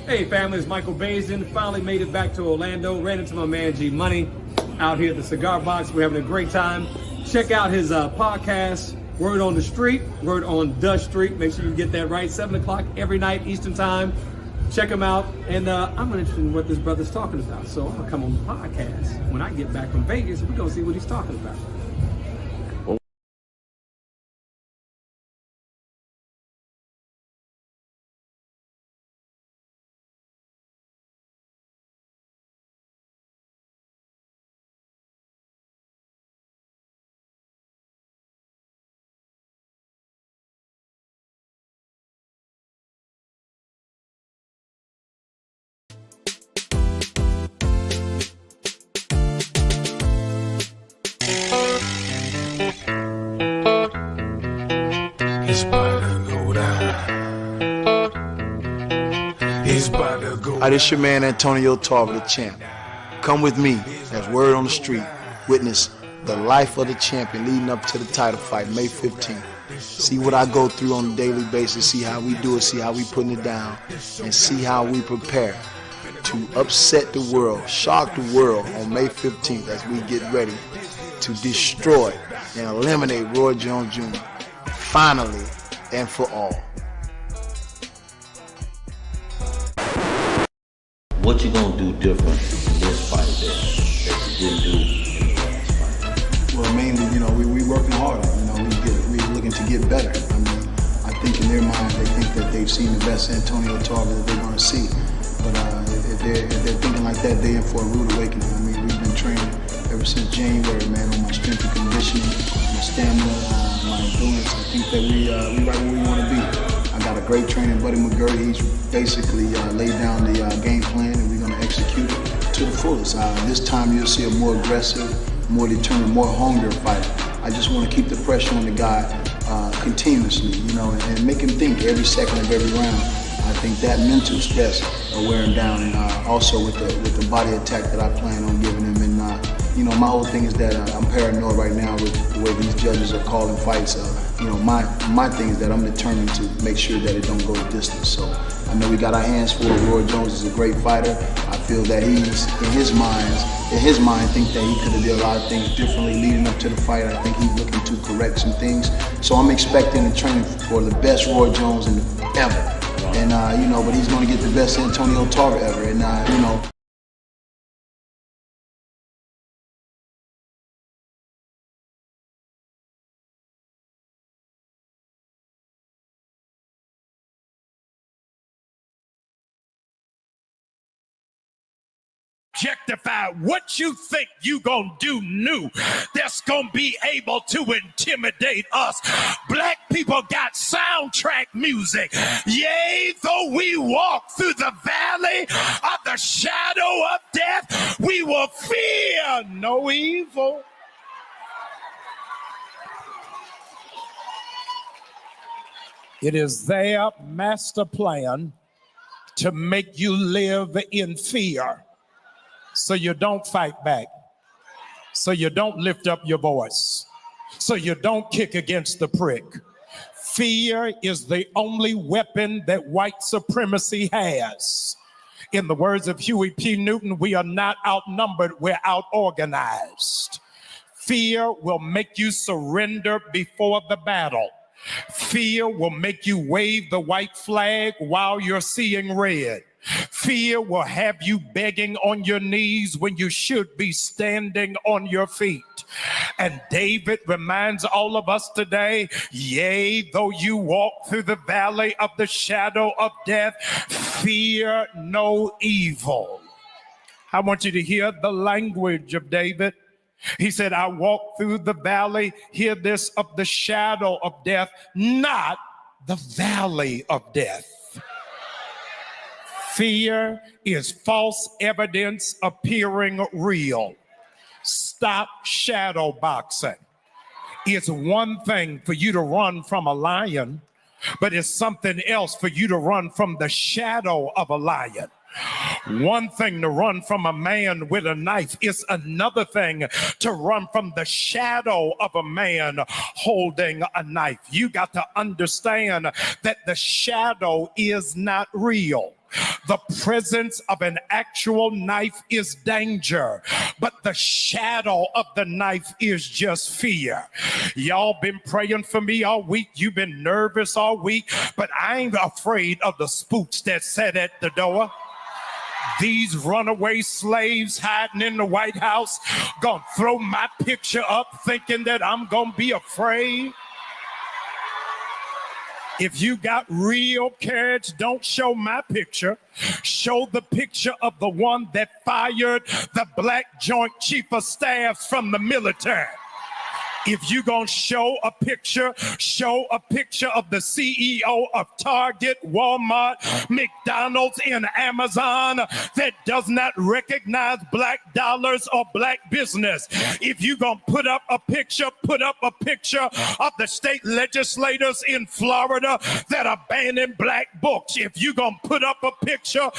Hey family, it's Michael Basin. Finally made it back to Orlando. Ran into my man G Money out here at the Cigar Box. We're having a great time. Check out his podcast, Word on the Street, Word on the Street. Make sure you get that right. 7 o'clock every night Eastern Time. Check him out. And I'm interested in what this brother's talking about. So I'm gonna come on the podcast when I get back from Vegas. We're gonna see what he's talking about. This your man Antonio Tarver, the champ. Come with me as Word on the Street. Witness the life of the champion leading up to the title fight, May 15th. See what I go through on a daily basis, see how we do it, see how we putting it down, and see how we prepare to upset the world, shock the world on May 15th as we get ready to destroy and eliminate Roy Jones Jr. finally and for all. What you gonna do different in this fight that you didn't do in the last fight? Well, mainly, we working hard. We looking to get better. I think in their minds they think that they've seen the best Antonio Tarver that they're gonna see. But if they're thinking like that, they're in for a rude awakening. We've been training ever since January, man, on my strength and conditioning, my stamina, my endurance. I think that we right where we want to be. I got a great trainer, Buddy McGurdy. He's basically laid down the game plan, and we're going to execute it to the fullest. This time you'll see a more aggressive, more determined, more hungry fighter. I just want to keep the pressure on the guy continuously, and make him think every second of every round. I think that mental stress will wear him down, and also with the body attack that I plan on giving him. And my whole thing is that I'm paranoid right now with the way these judges are calling fights. My thing is that I'm determined to make sure that it don't go the distance. So I know we got our hands full. Roy Jones is a great fighter. I feel that he's in his mind think that he could have did a lot of things differently leading up to the fight. I think he's looking to correct some things. So I'm expecting and training for the best Roy Jones ever. And but he's going to get the best Antonio Tarver ever. And objectify what you think you gonna do new that's gonna be able to intimidate us. Black people got soundtrack music. Yea, though we walk through the valley of the shadow of death, we will fear no evil. It is their master plan to make you live in fear, so you don't fight back, so you don't lift up your voice, so you don't kick against the prick. Fear is the only weapon that white supremacy has. In the words of Huey P. Newton, we are not outnumbered, we're out-organized. Fear will make you surrender before the battle. Fear will make you wave the white flag while you're seeing red. Fear will have you begging on your knees when you should be standing on your feet. And David reminds all of us today, yea, though you walk through the valley of the shadow of death, fear no evil. I want you to hear the language of David. He said, I walk through the valley, hear this, of the shadow of death, not the valley of death. Fear is false evidence appearing real. Stop shadow boxing. It's one thing for you to run from a lion, but it's something else for you to run from the shadow of a lion. One thing to run from a man with a knife, is another thing to run from the shadow of a man holding a knife. You got to understand that the shadow is not real. The presence of an actual knife is danger, but the shadow of the knife is just fear. Y'all been praying for me all week. You've been nervous all week, but I ain't afraid of the spooks that sat at the door. These runaway slaves hiding in the White House gonna throw my picture up thinking that I'm gonna be afraid. If you got real courage, don't show my picture. Show the picture of the one that fired the Black Joint Chief of Staff from the military. If you gonna show a picture of the CEO of Target, Walmart, McDonald's, and Amazon that does not recognize black dollars or black business. If you gonna put up a picture of the state legislators in Florida that are banning black books. If you gonna put up the picture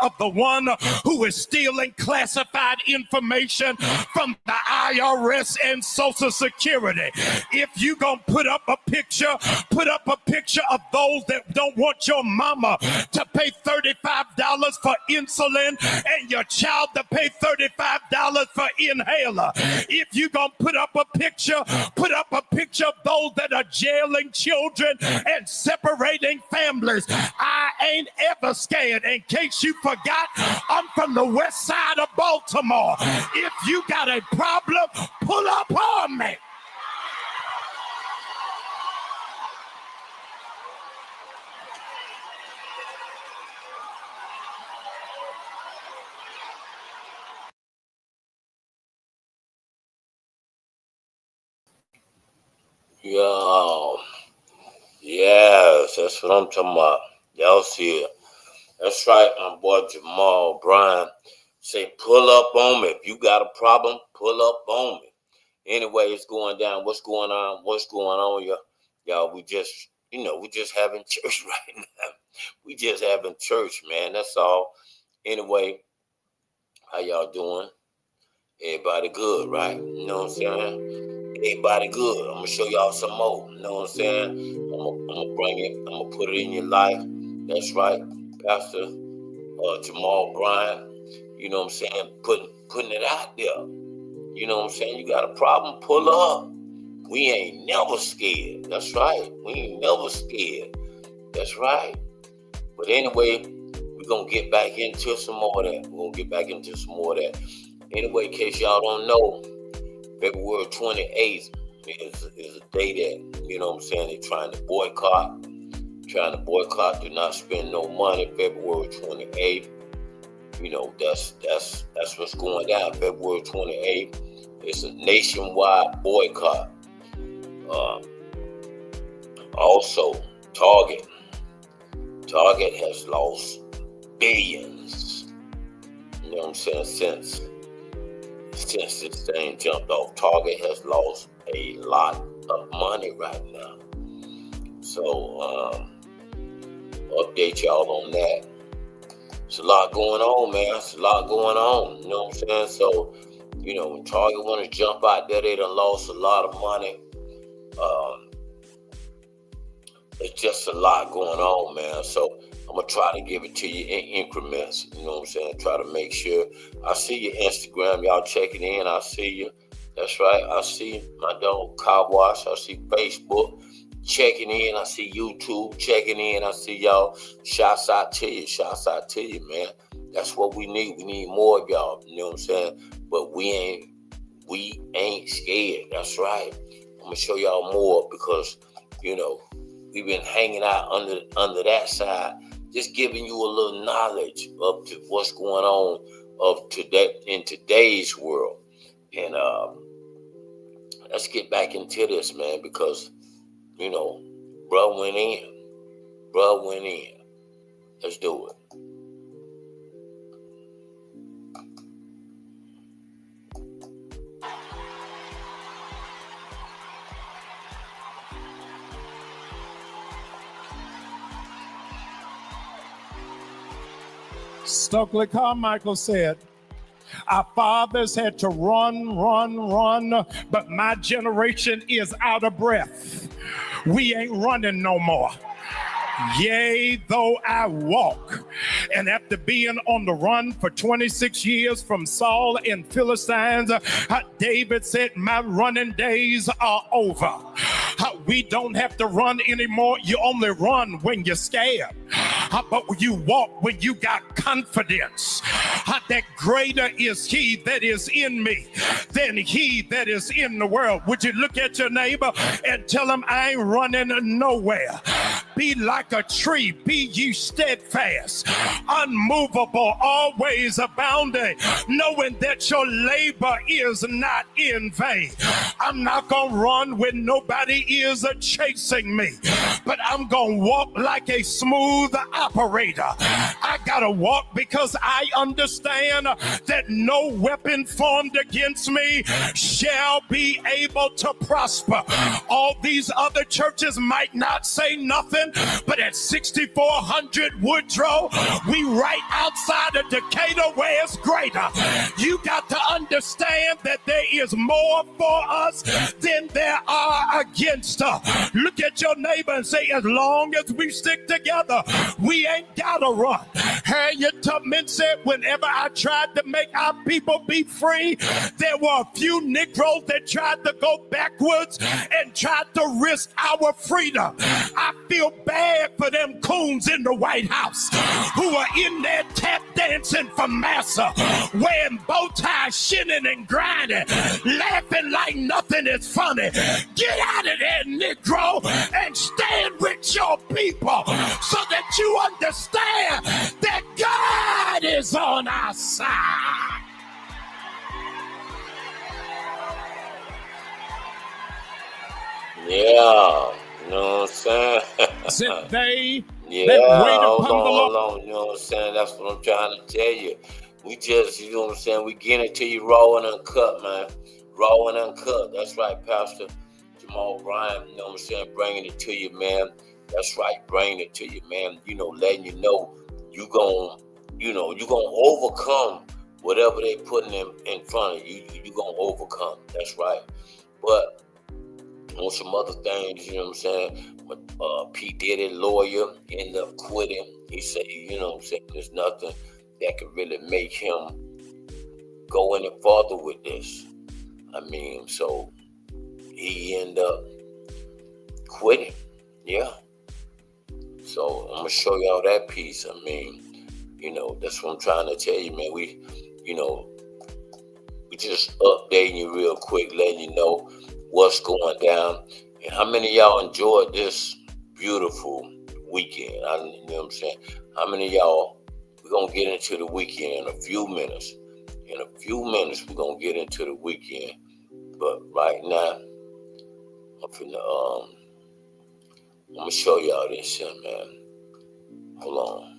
of the one who is stealing classified information from the IRS and Social Security. If you gonna put up a picture of those that don't want your mama to pay $35 for insulin and your child to pay $35 for inhaler. If you gonna put up a picture of those that are jailing children and separating families. I ain't ever scared. In case you forgot, I'm from the west side of Baltimore. If you got a problem, pull up on me. Yo, yes, that's what I'm talking about. Y'all see it. That's right, my boy Jamal Bryan. Say, pull up on me. If you got a problem, pull up on me. Anyway, it's going down. What's going on? Y'all, we just having church right now. We just having church, man. That's all. Anyway, how y'all doing? Everybody good, right? You know what I'm saying? Everybody good. I'm gonna show y'all some more. You know what I'm saying? I'm gonna bring it. I'm gonna put it in your life. That's right, Pastor Jamal Bryan. You know what I'm saying? Putting it out there. You know what I'm saying? You got a problem? Pull up. We ain't never scared. That's right. We ain't never scared. That's right. But anyway, we're gonna get back into some more of that. Anyway, in case y'all don't know, February 28th is a day that, you know what I'm saying, they're trying to boycott, do not spend no money. February 28th, you know, that's what's going down. February 28th, it's a nationwide boycott. Also, Target has lost billions, you know what I'm saying, since this thing jumped off. Target has lost a lot of money right now. So, update y'all on that. It's a lot going on, man. It's a lot going on. You know what I'm saying? So, you know, when Target want to jump out there, they done lost a lot of money. It's just a lot going on, man. So I'm going to try to give it to you in increments. You know what I'm saying? Try to make sure. I see your Instagram. Y'all checking in. I see you. That's right. I see my dog Car Wash. I see Facebook checking in. I see YouTube checking in. I see y'all. Shouts out to you, man. That's what we need. We need more of y'all. You know what I'm saying? But we ain't scared. That's right. I'm going to show y'all more because, you know, we've been hanging out under that side, just giving you a little knowledge of what's going on in today's world. And let's get back into this, man, because, you know, bro went in. Let's do it. Stokely Carmichael said, our fathers had to run, but my generation is out of breath. We ain't running no more. Yea, though I walk. And after being on the run for 26 years from Saul and Philistines, David said, my running days are over. We don't have to run anymore. You only run when you're scared. But you walk when you got confidence that greater is he that is in me than he that is in the world. Would you look at your neighbor and tell him, I ain't running nowhere. Be like a tree, be ye steadfast, unmovable, always abounding, knowing that your labor is not in vain. I'm not gonna run when nobody is chasing me, but I'm gonna walk like a smooth operator. I gotta walk because I understand that no weapon formed against me shall be able to prosper. All these other churches might not say nothing, but at 6400 Woodrow, we right outside of Decatur where it's greater. You got to understand that there is more for us than there are against us. Look at your neighbor and say, as long as we stick together, we ain't gotta run. Harriet Tubman said, whenever I tried to make our people be free, there were a few Negroes that tried to go backwards and tried to risk our freedom. I feel bad for them coons in the White House who are in there tap dancing for massa, wearing bow ties, shinning and grinding, laughing like nothing is funny. Get out of there, Negro, and stand with your people so that you understand that God is on our side. Yeah, you know what I'm saying? Said they Yeah, that wait hold upon the Lord. on, you know what I'm saying? That's what I'm trying to tell you. We just, you know what I'm saying? We getting it to you raw and uncut, man. Raw and uncut. That's right, Pastor Jamal Bryan, you know what I'm saying? Bringing it to you, man. That's right, bringing it to you, man. You know, letting you know you gonna overcome whatever they putting in front of you. You gonna overcome. That's right. But on some other things, you know what I'm saying? But P. Diddy, lawyer, ended up quitting. He said, you know what I'm saying, there's nothing that could really make him go any further with this. I mean, so he ended up quitting. Yeah. So I'm gonna show y'all that piece. I mean, you know, that's what I'm trying to tell you, man. We just updating you real quick, letting you know what's going down. And how many of y'all enjoyed this beautiful weekend? You know what I'm saying? How many of y'all, we're going to get into the weekend in a few minutes. In a few minutes, we're going to get into the weekend. But right now, I'm going to show y'all this here, man. Hold on.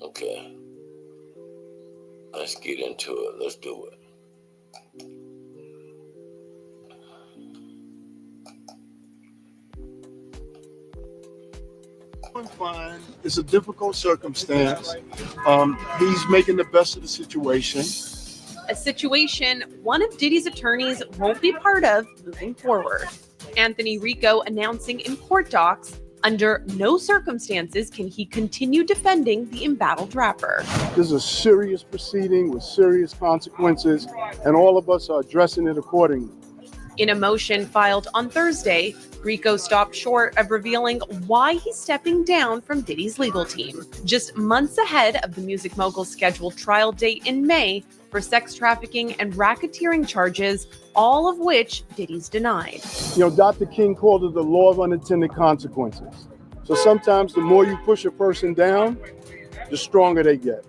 Okay. Let's get into it. Let's do it. Fine. It's a difficult circumstance. He's making the best of the situation. A situation one of Diddy's attorneys won't be part of moving forward. Anthony Rico announcing in court docs, under no circumstances can he continue defending the embattled rapper. This is a serious proceeding with serious consequences, and all of us are addressing it accordingly. In a motion filed on Thursday, Rico stopped short of revealing why he's stepping down from Diddy's legal team, just months ahead of the music mogul's scheduled trial date in May for sex trafficking and racketeering charges, all of which Diddy's denied. You know, Dr. King called it the law of unintended consequences. So sometimes the more you push a person down, the stronger they get.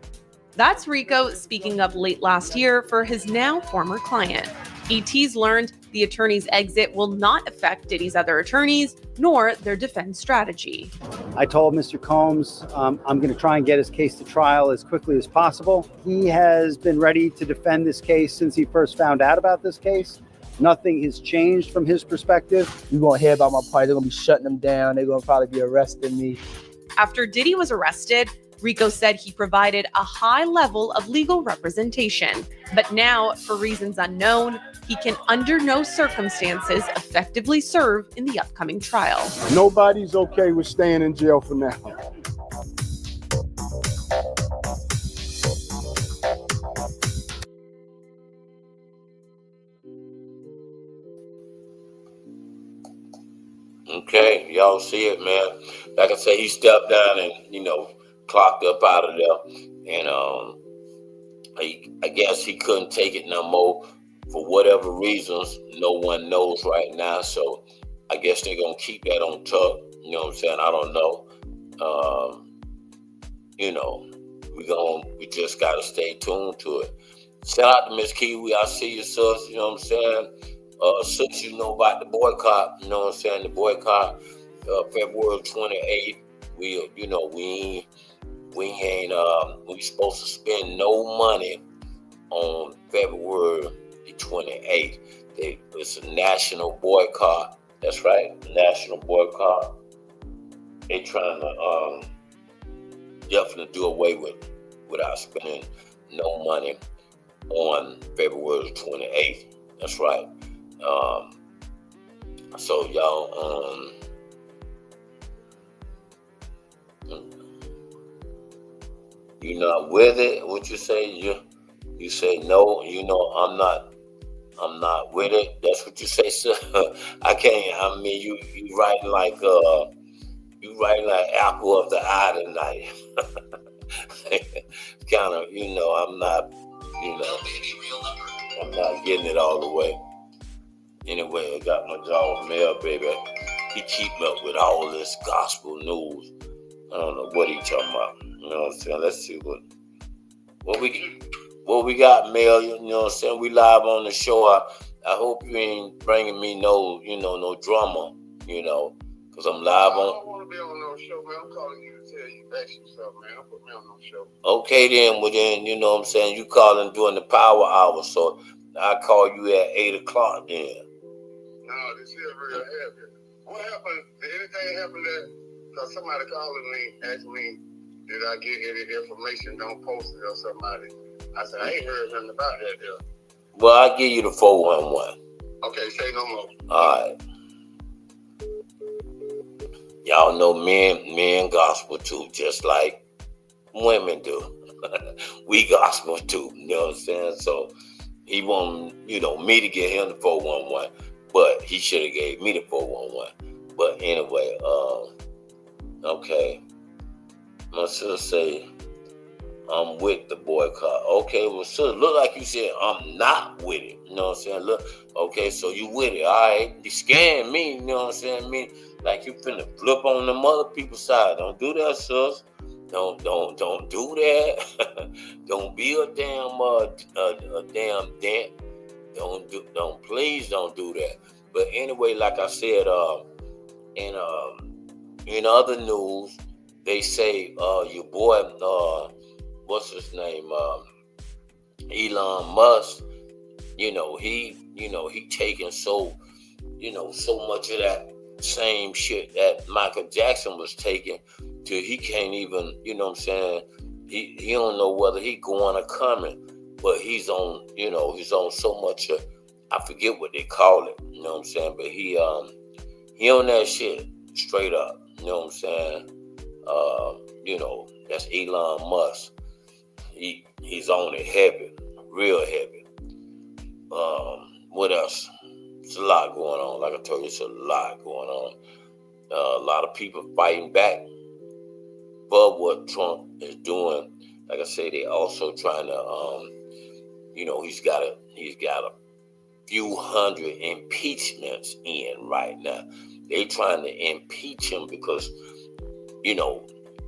That's Rico speaking up late last year for his now former client. ET's learned the attorney's exit will not affect Diddy's other attorneys, nor their defense strategy. I told Mr. Combs I'm going to try and get his case to trial as quickly as possible. He has been ready to defend this case since he first found out about this case. Nothing has changed from his perspective. You're going to hear about my party. They're going to be shutting them down. They're going to probably be arresting me. After Diddy was arrested, Rico said he provided a high level of legal representation. But now, for reasons unknown, he can under no circumstances effectively serve in the upcoming trial. Nobody's okay with staying in jail for now. Okay, y'all see it, man. Like I said, he stepped down and, clocked up out of there. And I guess he couldn't take it no more for whatever reasons. No one knows right now. So I guess they're going to keep that on tuck. You know what I'm saying? I don't know. We just got to stay tuned to it. Shout out to Miss Kiwi. I see you, sis. You know what I'm saying? Since you know about the boycott, you know what I'm saying? The boycott, February 28th. We supposed to spend no money on February the 28th. It's a national boycott. That's right, national boycott. They trying to definitely do away without spending no money on February 28th. That's right. So y'all, you not with it? What you say? You say no. I'm not with it. That's what you say, sir. I can't. I mean, you writing like apple of the eye tonight. Kind of, I'm not, I'm not getting it all the way. Anyway, I got my dog Mel, baby. He keep up with all this gospel news. I don't know what he talking about. You know what I'm saying? Let's see what we got, Mel. You know what I'm saying? We live on the show. I hope you ain't bringing me no drama, because I'm live on. I don't want to be on no show, man. I'm calling you to tell you, ask you something, man. Don't put me on no show. Okay, then. Well, then, you know what I'm saying? You calling during the power hour, so I call you at 8 o'clock then. No, this is real heavy. What happened? Did anything happen there? Because somebody calling me, asking me, did I get any information? Don't post it or somebody. I said, I ain't heard nothing about that there. Well, I'll give you the 411. Okay, say no more. All right. Y'all know men gospel too, just like women do. We gospel too, you know what I'm saying? So he want, me to get him the 411, but he should have gave me the 411. But anyway, okay. My sister say, I'm with the boycott. Okay, well, sister, look like you said I'm not with it. You know what I'm saying? Look, okay, so you with it. All right, you scaring me. You know what I'm saying? Me, like you finna flip on them other people's side. Don't do that, sis. Don't do that. Don't be a damn dent. Please don't do that. But anyway, like I said, in other news, they say your boy, what's his name, Elon Musk. He taking so much of that same shit that Michael Jackson was taking till he can't even, you know what I'm saying? He don't know whether he going or coming, but he's on so much. I forget what they call it. You know what I'm saying? But he on that shit straight up. You know what I'm saying? That's Elon Musk. He's on it heavy, real heavy. What else? It's a lot going on. Like I told you, it's a lot going on. A lot of people fighting back for what Trump is doing. Like I say, they also trying to, he's got a few hundred impeachments in right now. They trying to impeach him because,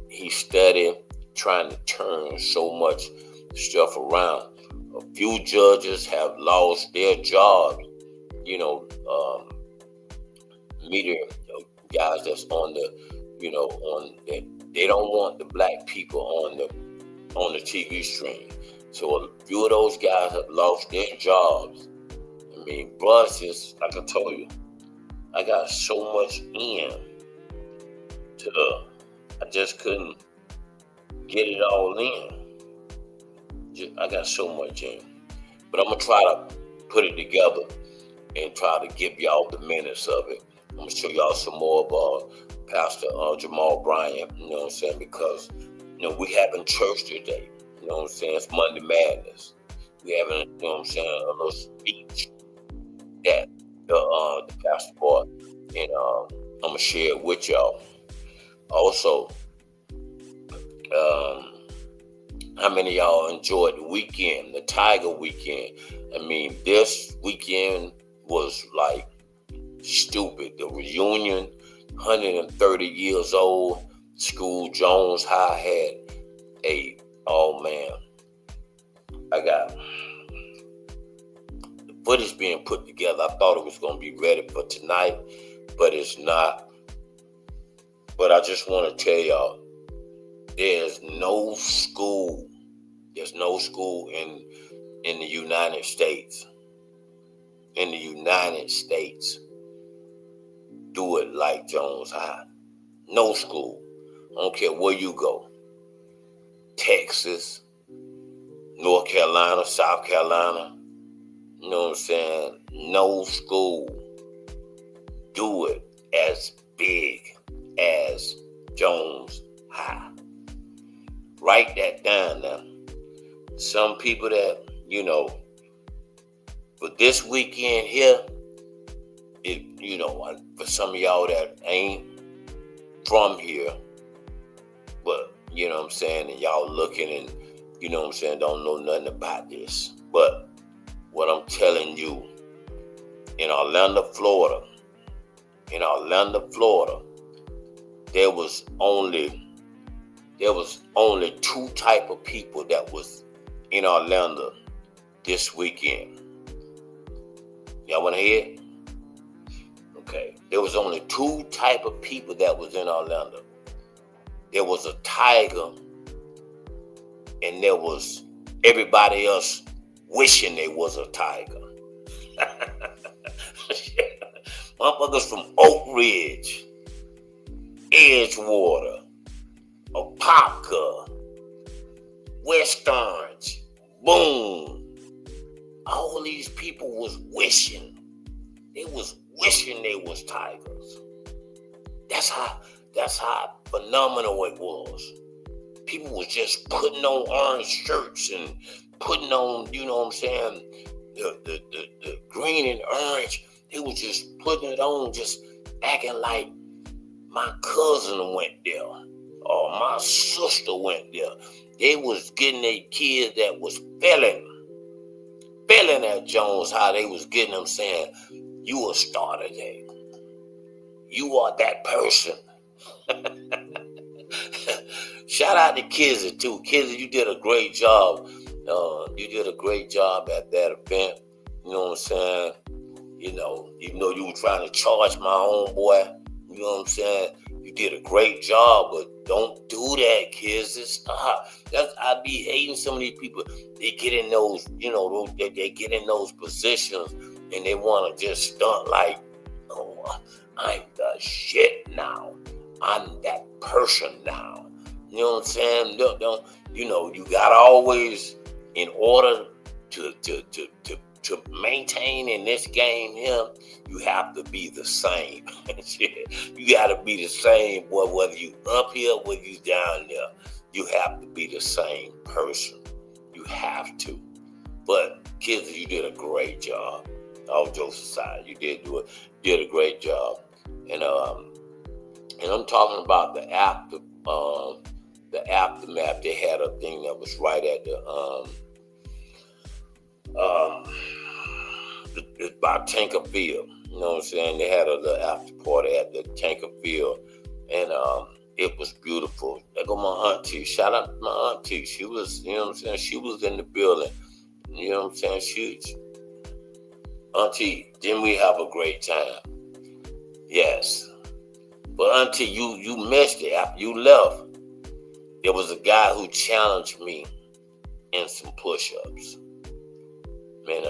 he's steady trying to turn so much stuff around. A few judges have lost their jobs. Media guys that's on the, they don't want the black people on the TV stream. So a few of those guys have lost their jobs. I mean, buses, like I told you, I got so much I just couldn't get it all in. I got so much in. But I'm going to try to put it together and try to give y'all the minutes of it. I'm gonna show y'all some more of Pastor Jamal Bryant, you know what I'm saying? Because, you know, we having church today. You know what I'm saying? It's Monday Madness. We having, you know what I'm saying, a little speech that the pastor brought, and I'm gonna share it with y'all. Also, how many of y'all enjoyed the weekend, the Tiger weekend? I mean, this weekend was like stupid. The reunion, 130 years old, School Jones High had oh man, I got the footage being put together. I thought it was going to be ready for tonight, but it's not. But I just want to tell y'all, there's no school in the United States. In the United States, do it like Jones High. No school. I don't care where you go. Texas, North Carolina, South Carolina. You know what I'm saying? No school do it as big as Jones High. Write that down now. Some people that, you know, for this weekend here, you know, for some of y'all that ain't from here, but, you know what I'm saying, and y'all looking and, you know what I'm saying, don't know nothing about this. But what I'm telling you, in Orlando, Florida, there was only two type of people that was in Orlando this weekend. Y'all want to hear it? Okay. There was only two type of people that was in Orlando. There was a tiger, and there was everybody else wishing they was a tiger. Motherfuckers from Oak Ridge, Edgewater, Apopka, West Orange, Boone. All these people was wishing. They was wishing they was tigers. That's how phenomenal it was. People was just putting on orange shirts and putting on, you know what I'm saying, the green and orange. They was just putting it on, just acting like my cousin went there or my sister went there. They was getting their kids that was feeling at Jones High. They was getting them saying, you a star today. You are that person. Shout out to Kizzy too. Kizzy, you did a great job. You did a great job at that event. You know what I'm saying? You know, even though you were trying to charge my homeboy, you know what I'm saying? You did a great job, but don't do that, kids. Stop. I be hating some of these people. They get in those, you know, they get in those positions and they want to just stunt like, oh, I'm the shit now. I'm that person now. You know what I'm saying? Don't, you know, you gotta always, in order to maintain in this game here, you have to be the same. You gotta be the same, boy, whether you up here, whether you down there. You have to be the same person. You have to. But kids, you did a great job. All jokes aside, you did a great job. And I'm talking about the aftermath. They had a thing that was right at by Tanker Field. You know what I'm saying? They had a little after party at the Tanker Field, and it was beautiful. There go my auntie. Shout out to my auntie. She was, you know what I'm saying? She was in the building. You know what I'm saying? Auntie, didn't we have a great time? Yes. But auntie, you missed it after you left. There was a guy who challenged me in some push-ups. Man,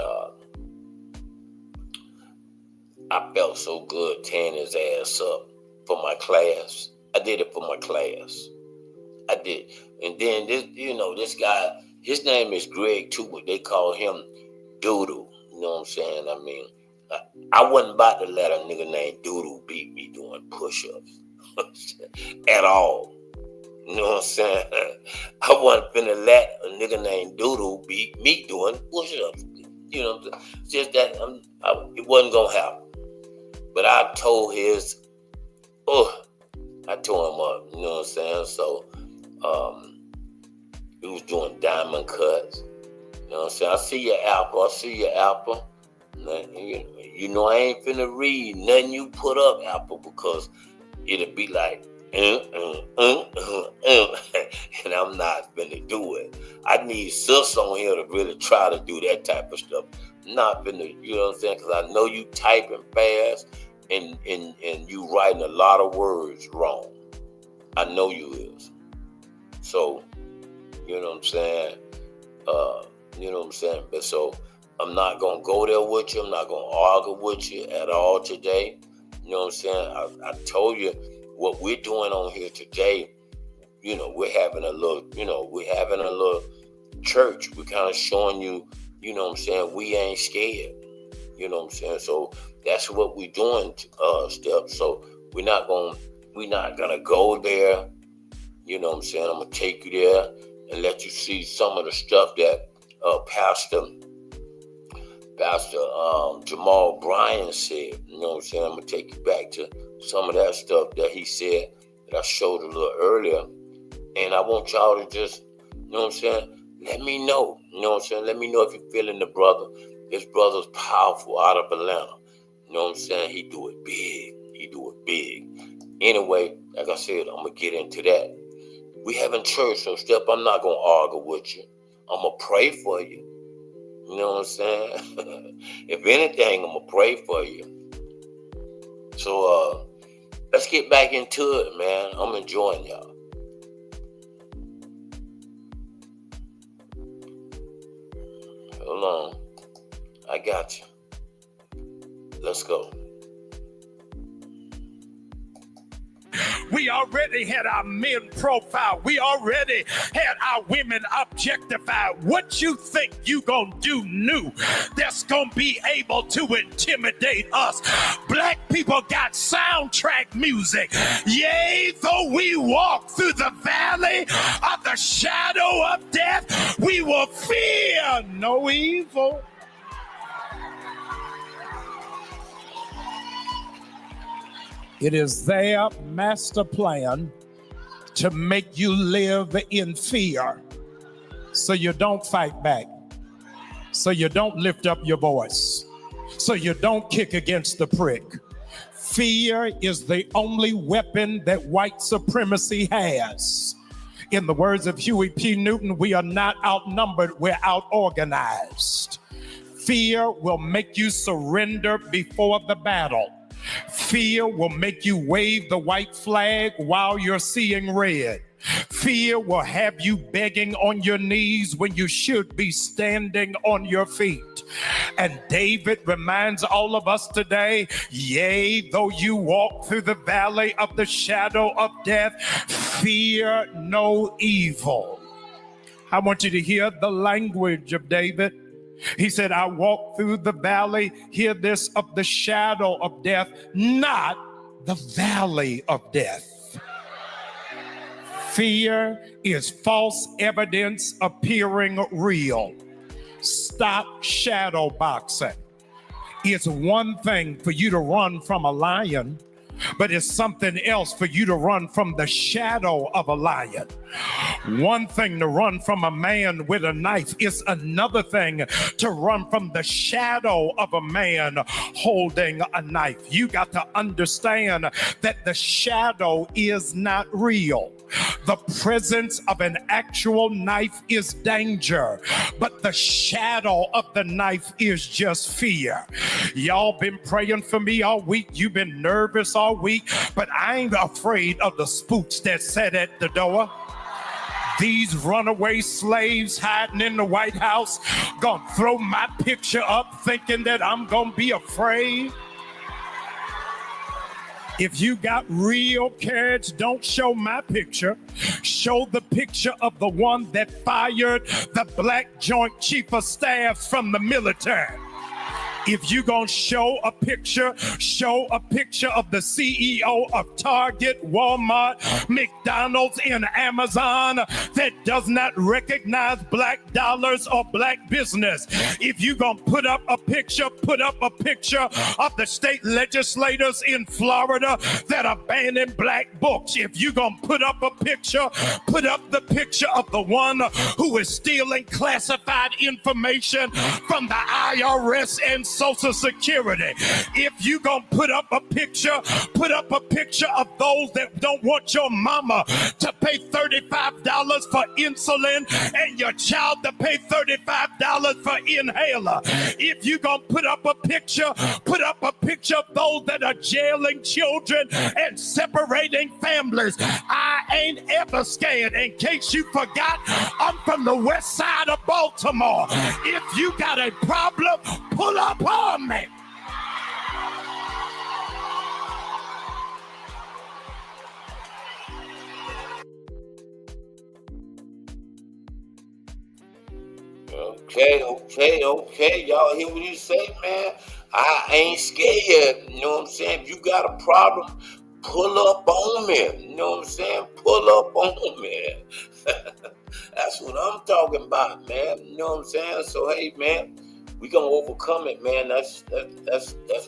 I felt so good tearing his ass up for my class. I did it for my class. I did. And then this guy, his name is Greg too, but they call him Doodoo. You know what I'm saying? I mean, I wasn't about to let a nigga named Doodoo beat me doing push-ups at all. You know what I'm saying? I wasn't finna let a nigga named Doodoo beat me doing push-ups. You know what I'm saying? It's just that it wasn't gonna happen. But I told him up. You know what I'm saying? So he was doing diamond cuts. You know what I'm saying? I see your apple. You know I ain't finna read nothing you put up, Apple, because it'll be like, and I'm not finna do it. I need sis on here to really try to do that type of stuff. I'm not finna, you know what I'm saying? Because I know you typing fast and you writing a lot of words wrong. I know you is. So, you know what I'm saying? You know what I'm saying? But so I'm not gonna go there with you. I'm not gonna argue with you at all today. You know what I'm saying? I told you what we're doing on here today. You know, we're having a little church. We're kind of showing you, you know what I'm saying, we ain't scared. You know what I'm saying? So that's what we're doing, Steph. So we're not gonna go there. You know what I'm saying? I'm gonna take you there and let you see some of the stuff that Pastor Jamal Bryan said. You know what I'm saying? I'm gonna take you back to some of that stuff that he said that I showed a little earlier. And I want y'all to just, you know what I'm saying? Let me know. You know what I'm saying? Let me know if you're feeling the brother. This brother's powerful out of Atlanta. You know what I'm saying? He do it big. Anyway, like I said, I'm gonna get into that. We having church, so Steph, I'm not gonna argue with you. I'm gonna pray for you. You know what I'm saying? If anything, I'm gonna pray for you. So let's get back into it, man. I'm enjoying y'all. Hold on. I got you. Let's go. We already had our men profiled. We already had our women objectified. What you think you gonna do new that's gonna be able to intimidate us? Black people got soundtrack music. Yea, though we walk through the valley of the shadow of death, we will fear no evil. It is their master plan to make you live in fear so you don't fight back, so you don't lift up your voice, so you don't kick against the prick. Fear is the only weapon that white supremacy has. In the words of Huey P. Newton, we are not outnumbered, we're outorganized. Fear will make you surrender before the battle. Fear will make you wave the white flag while you're seeing red. Fear will have you begging on your knees when you should be standing on your feet. And David reminds all of us today, yea, though you walk through the valley of the shadow of death, fear no evil. I want you to hear the language of David. He said, I walk through the valley, hear this, of the shadow of death, not the valley of death. Fear is false evidence appearing real. Stop shadow boxing. It's one thing for you to run from a lion, but it's something else for you to run from the shadow of a lion. One thing to run from a man with a knife, is another thing to run from the shadow of a man holding a knife. You got to understand that the shadow is not real. The presence of an actual knife is danger, but the shadow of the knife is just fear. Y'all been praying for me all week. You've been nervous all week, but I ain't afraid of the spooks that sat at the door. These runaway slaves hiding in the White House gonna throw my picture up thinking that I'm gonna be afraid. If you got real courage, don't show my picture. Show the picture of the one that fired the black Joint Chief of Staff from the military. If you gonna show a picture of the CEO of Target, Walmart, McDonald's, and Amazon that does not recognize black dollars or black business. If you gonna put up a picture of the state legislators in Florida that are banning black books. If you gonna put up the picture of the one who is stealing classified information from the IRS and Social Security. If you gonna put up a picture of those that don't want your mama to pay $35 for insulin and your child to pay $35 for inhaler. If you gonna put up a picture of those that are jailing children and separating families. I ain't ever scared. In case you forgot, I'm from the west side of Baltimore. If you got a problem, pull up on me. Okay. Y'all hear what you say, man? I ain't scared. You know what I'm saying? If you got a problem, pull up on me. You know what I'm saying? Pull up on me. That's what I'm talking about, man. You know what I'm saying? So hey, man, we gonna overcome it, man. That's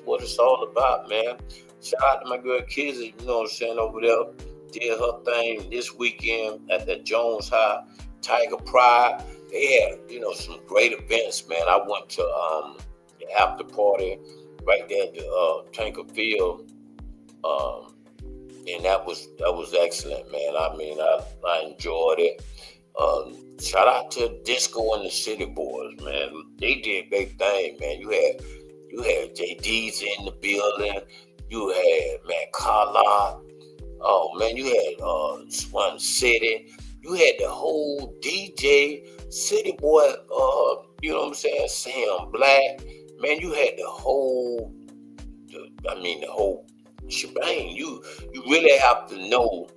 what it's all about, man. Shout out to my girl Kizzy, you know what I'm saying, over there. Did her thing this weekend at the Jones High Tiger Pride. They had, some great events, man. I went to the after party right there at the Tanker Field. And that was excellent, man. I mean, I enjoyed it. Shout out to Disco and the City Boys, man. They did their thing, man. You had JD's in the building. You had, man, Carla. Oh, man, you had Swan City. You had the whole DJ City Boy, you know what I'm saying, Sam Black. Man, you had the whole shebang. You really have to know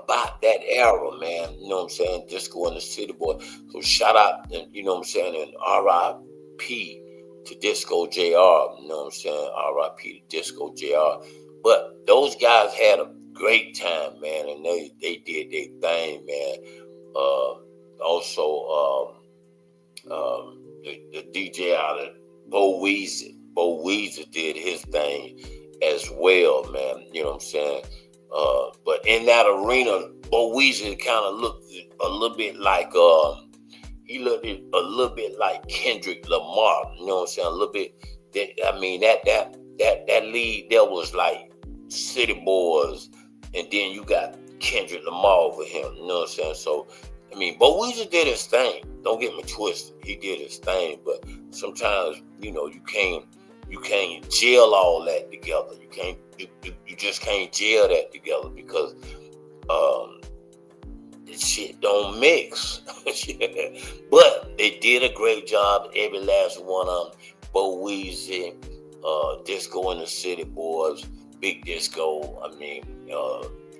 about that era, man. You know what I'm saying? Disco and the City Boy. So shout out, you know what I'm saying, and R.I.P. to Disco JR. You know what I'm saying? R.I.P. to Disco JR. But those guys had a great time, man, and they did their thing, man. Also, the DJ out of Bo Weezy did his thing as well, man. You know what I'm saying? But in that arena, Bo Weezy kind of looked a little bit like Kendrick Lamar. You know what I'm saying? A little bit. That lead there was like City Boys, and then you got Kendrick Lamar over him. You know what I'm saying? So, I mean, Bo Weezy did his thing. Don't get me twisted. He did his thing, but sometimes, you can't gel all that together. You just can't gel that together because this shit don't mix. But they did a great job. Every last one of them. Bo Weezy, Disco and the City Boys, Big Disco. I mean,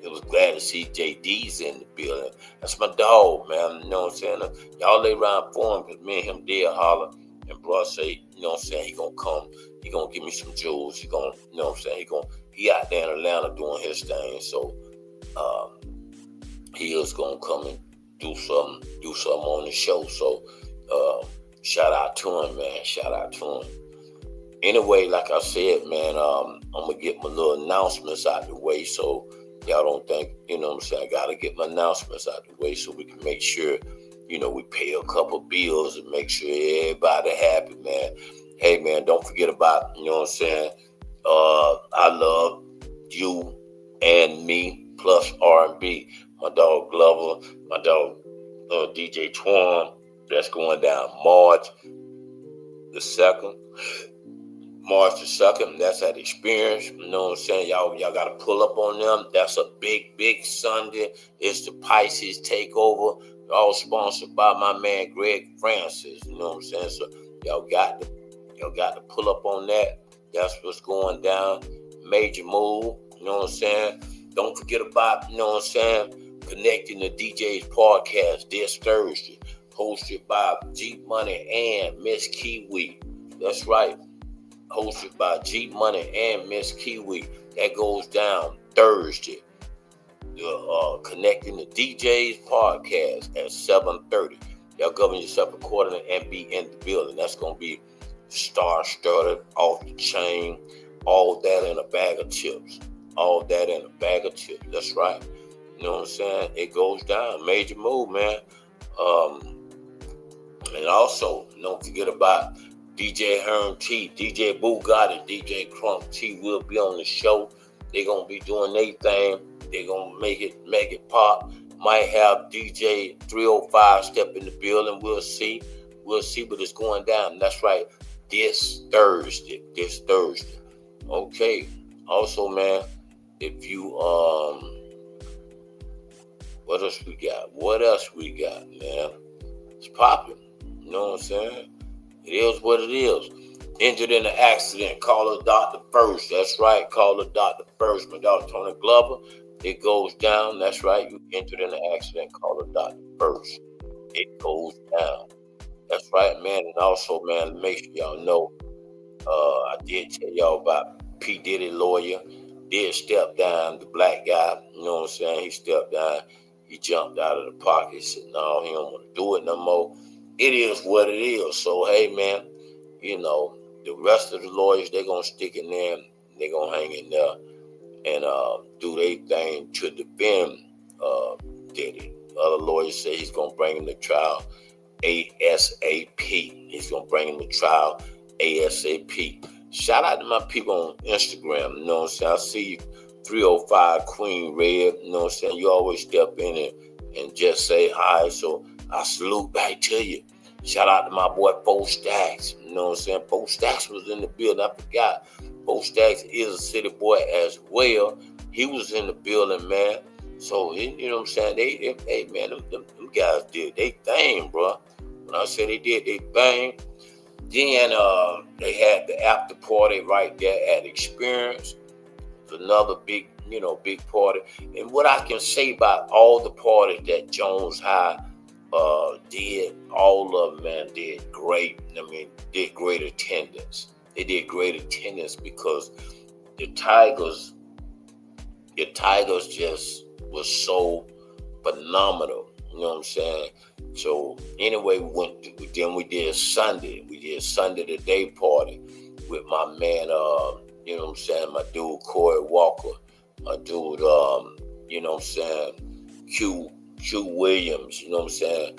it was glad to see JD's in the building. That's my dog, man. You know what I'm saying? Y'all lay around for him because me and him did holler. And bro say, you know what I'm saying, he gonna come. He gonna give me some jewels. He gonna, you know what I'm saying, he out there in Atlanta doing his thing. So he is gonna come and do something on the show. So shout out to him, man. Shout out to him. Anyway, like I said, man, I'm gonna get my little announcements out the way so y'all don't think, you know what I'm saying, I gotta get my announcements out the way so we can make sure, we pay a couple bills and make sure everybody happy, man. Hey, man, don't forget about, you know what I'm saying, I love you and me plus R&B. My dog Glover, my dog DJ Twan, that's going down March the 2nd. March the 2nd, that's at Experience. You know what I'm saying? Y'all got to pull up on them. That's a big, big Sunday. It's the Pisces Takeover. All sponsored by my man Greg Francis. You know what I'm saying? So y'all got to pull up on that. That's what's going down. Major move. You know what I'm saying? Don't forget about, you know what I'm saying, Connecting the DJs podcast this Thursday, hosted by G Money and Miss Kiwi. You That's right. Hosted by G Money and Miss Kiwi. That goes down Thursday. Connecting the DJs podcast at 7:30. Y'all govern yourself accordingly and be in the building. That's gonna be star-studded, off the chain, all that in a bag of chips. All that in a bag of chips. That's right. You know what I'm saying? It goes down. Major move, man. And also, don't forget about DJ Herm T, DJ Bugatti, DJ Crunk T will be on the show. They're gonna be doing their thing. They're gonna make it pop. Might have DJ 305 step in the building. We'll see. We'll see what is going down. That's right. This Thursday. Okay. Also, man, if you what else we got, man? It's popping. You know what I'm saying? It is what it is. Injured in an accident, call the doctor first. That's right, call the doctor first. My daughter Tony Glover, it goes down. That's right, you injured in an accident, call the doctor first. It goes down. That's right, man. And also, man, make sure y'all know, I did tell y'all about P. Diddy lawyer. Did step down, the black guy. You know what I'm saying? He stepped down. He jumped out of the pocket. He said, no, he don't want to do it no more. It is what it is. So, hey, man, you know, the rest of the lawyers, they're going to stick in there. They're going to hang in there and do their thing to defend Diddy. Other lawyers say he's going to bring him to trial ASAP. He's going to bring him to trial ASAP. Shout out to my people on Instagram. You know what I'm saying? I see you, 305 Queen Red. You know what I'm saying? You always step in and just say hi. So I salute back to you. Shout out to my boy 4 Stacks. You know what I'm saying? 4 Stacks was in the building. I forgot. 4 Stacks is a city boy as well. He was in the building, man. So, you know what I'm saying? Hey, man, them guys did their thing, bro. When I say they did their thing, then they had the after party right there at Experience. It's another big party. And what I can say about all the parties that Jones High did, all of them, man, did great. I mean, did great attendance. They did great attendance because the Tigers just was so phenomenal. You know what I'm saying? So anyway, we did Sunday. We did Sunday the day party with my man, you know what I'm saying, my dude Corey Walker, my dude, you know what I'm saying, Q Williams, you know what I'm saying?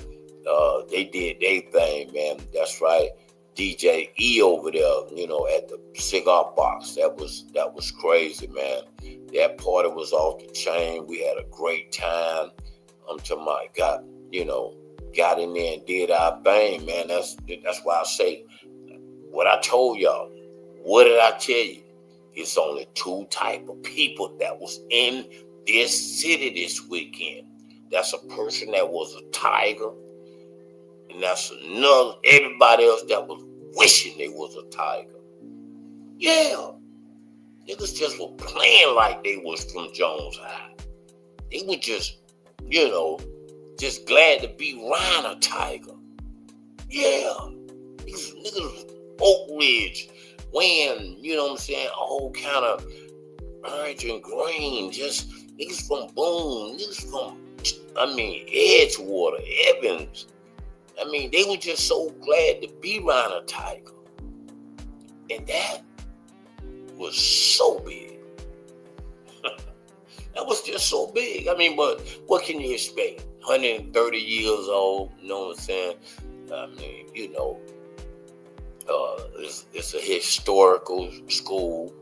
They did their thing, man. That's right. DJ E over there, you know, at the cigar box. That was crazy, man. That party was off the chain. We had a great time. I'm talking about got in there and did our thing, man. That's why I say what I told y'all. What did I tell you? It's only 2 type of people that was in this city this weekend. That's a person that was a Tiger, and that's another everybody else that was wishing they was a Tiger. Yeah. Niggas just were playing like they was from Jones High. They were just, just glad to be around a Tiger. Yeah. These niggas Oak Ridge wearing, you know what I'm saying, all kind of orange and green. Just niggas from Boone, niggas from, Edgewater, Evans. They were just so glad to be around a Tiger. And that was so big. That was just so big. But what can you expect? 130 years old, you know what I'm saying? It's a historical school.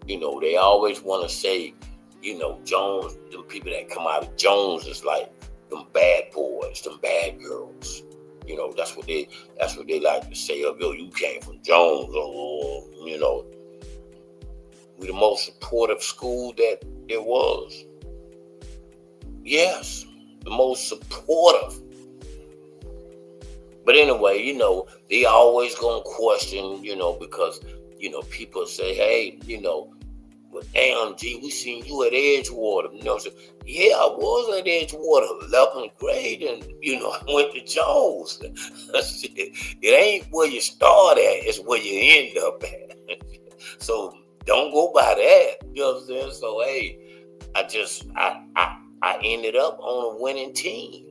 They always want to say, Jones, them people that come out of Jones is like them bad boys, them bad girls. That's what they like to say. Yo, you came from Jones, or we the most supportive school that there was. Yes, the most supportive. But anyway, they always gonna question, because people say, hey, But damn, G, we seen you at Edgewater. You know what I'm saying? Yeah, I was at Edgewater, 11th grade, and, I went to Jones. It ain't where you start at, it's where you end up at. So don't go by that. You know what I'm saying? So, hey, I ended up on a winning team.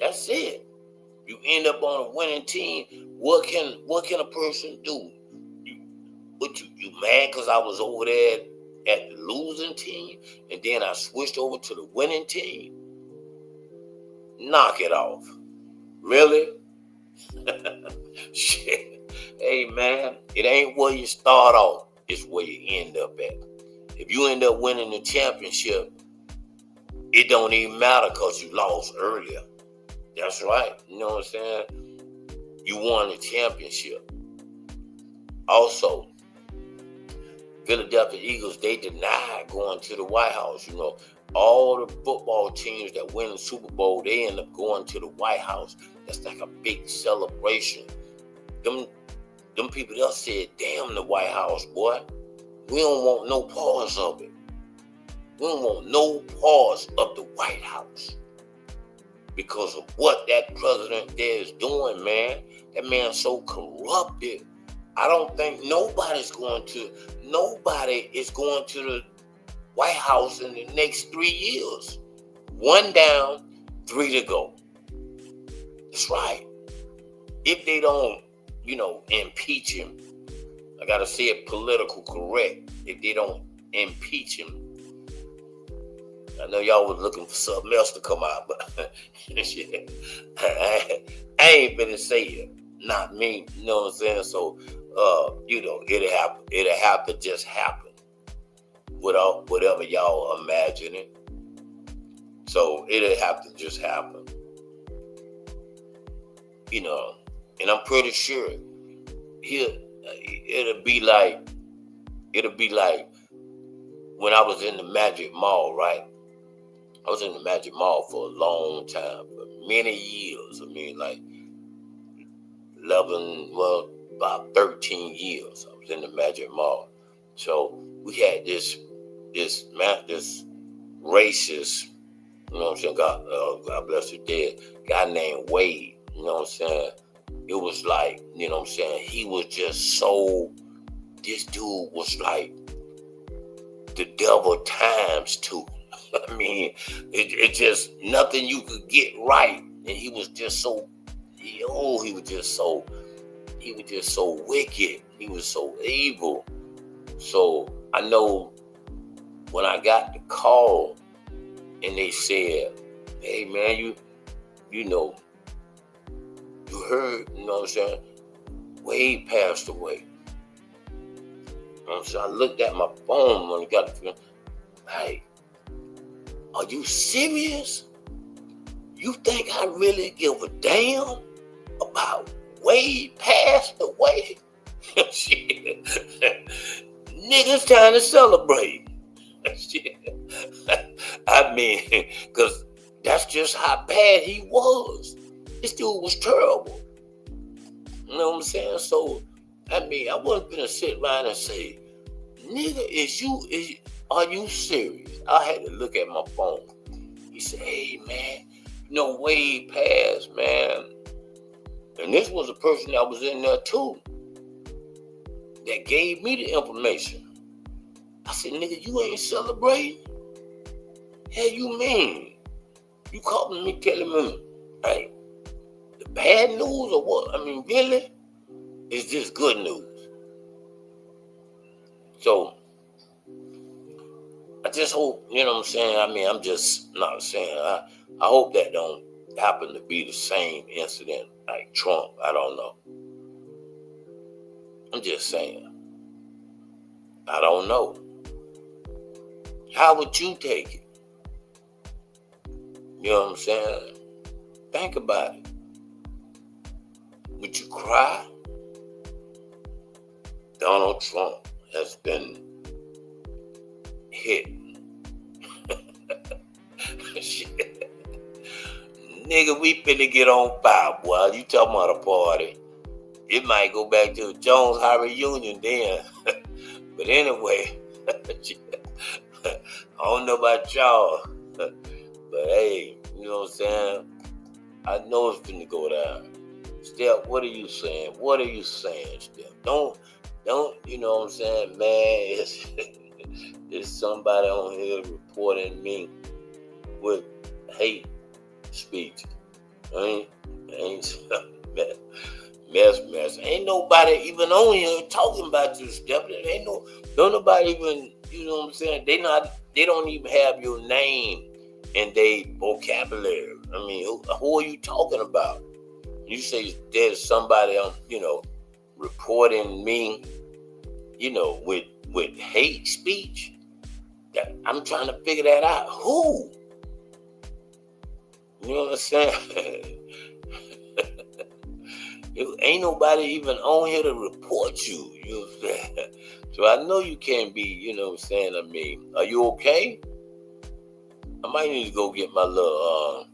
That's it. You end up on a winning team. What can a person do? You mad because I was over there at the losing team and then I switched over to the winning team? Knock it off. Really? Shit. Hey man, it ain't where you start off, it's where you end up at. If you end up winning the championship, it don't even matter because you lost earlier. That's right. You know what I'm saying? You won the championship. Also, Philadelphia Eagles, they denied going to the White House. All the football teams that win the Super Bowl, they end up going to the White House. That's like a big celebration. Them people there said, damn the White House, boy. We don't want no parts of it. We don't want no parts of the White House. Because of what that president there is doing, man. That man's so corrupted. I don't think nobody is going to the White House in the next 3 years. 1 down, 3 to go. That's right. If they don't, impeach him, I gotta say it political correct. If they don't impeach him, I know y'all was looking for something else to come out, but shit, I ain't finna say it. Not me, you know what I'm saying? So, it'll happen. It'll have to just happen without whatever y'all imagining. So it'll have to just happen. And I'm pretty sure it'll be like when I was in the Magic Mall, right? I was in the Magic Mall for a long time, for many years. About 13 years. I was in the Magic Mall. So we had this racist, you know what I'm saying? God bless his dead, guy named Wade. You know what I'm saying? It was like, you know what I'm saying? He was just this dude was like the devil times 2. It just nothing you could get right. And he was just so wicked. He was so evil. So I know when I got the call and they said, hey man, you heard, you know what I'm saying? Wade passed away. You know what I'm saying? I looked at my phone when I got the phone. Hey, are you serious? You think I really give a damn about Wade passed away? Shit. Niggas trying to celebrate. Shit. Because that's just how bad he was. This dude was terrible. You know what I'm saying? So, I wasn't gonna sit around and say, nigga, are you serious? I had to look at my phone. He said, hey man, Wade passed, man. And this was a person that was in there too, that gave me the information. I said, nigga, you ain't celebrating? Hell you mean? You calling me telling me, hey, the bad news or what? Really? Is this good news? So, I just hope, you know what I'm saying? I'm just not saying, I hope that don't happen to be the same incident like Trump. I don't know. I'm just saying. I don't know. How would you take it? You know what I'm saying? Think about it. Would you cry? Donald Trump has been hit. Shit. Nigga, we finna get on fire, boy. You talking about a party. It might go back to the Jones High reunion then. But anyway, I don't know about y'all, but hey, you know what I'm saying? I know it's finna go down. Steph, what are you saying? What are you saying, Steph? Don't, you know what I'm saying, man? It's somebody on here reporting me with hate speech. I ain't mess. Ain't nobody even on here talking about you, Steph. Ain't nobody even, you know what I'm saying? They don't even have your name in their vocabulary. I mean, who are you talking about? You say there's somebody on, you know, reporting me, you know, with hate speech. I'm trying to figure that out. Who? You know what I'm saying? Ain't nobody even on here to report you. You know what I'm saying? So I know you can't be, you know what I'm saying, I mean, are you okay? I might need to go get my little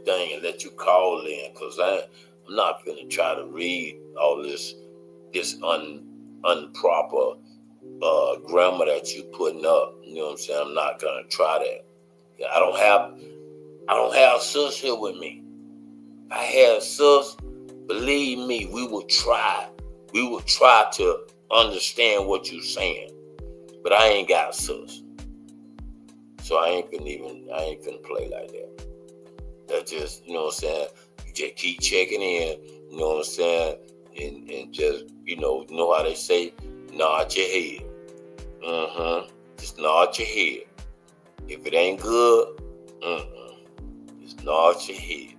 thing and let you call in, because I'm not gonna try to read all this improper grammar that you putting up. You know what I'm saying? I'm not gonna try that. I don't have sis here with me. If I had sis, believe me, we would try to understand what you're saying. But I ain't got sis. So I ain't finna play like that. That just, you know what I'm saying, you just keep checking in, you know what I'm saying, and just, you know how they say, nod your head. Just nod your head. If it ain't good, just nod your head.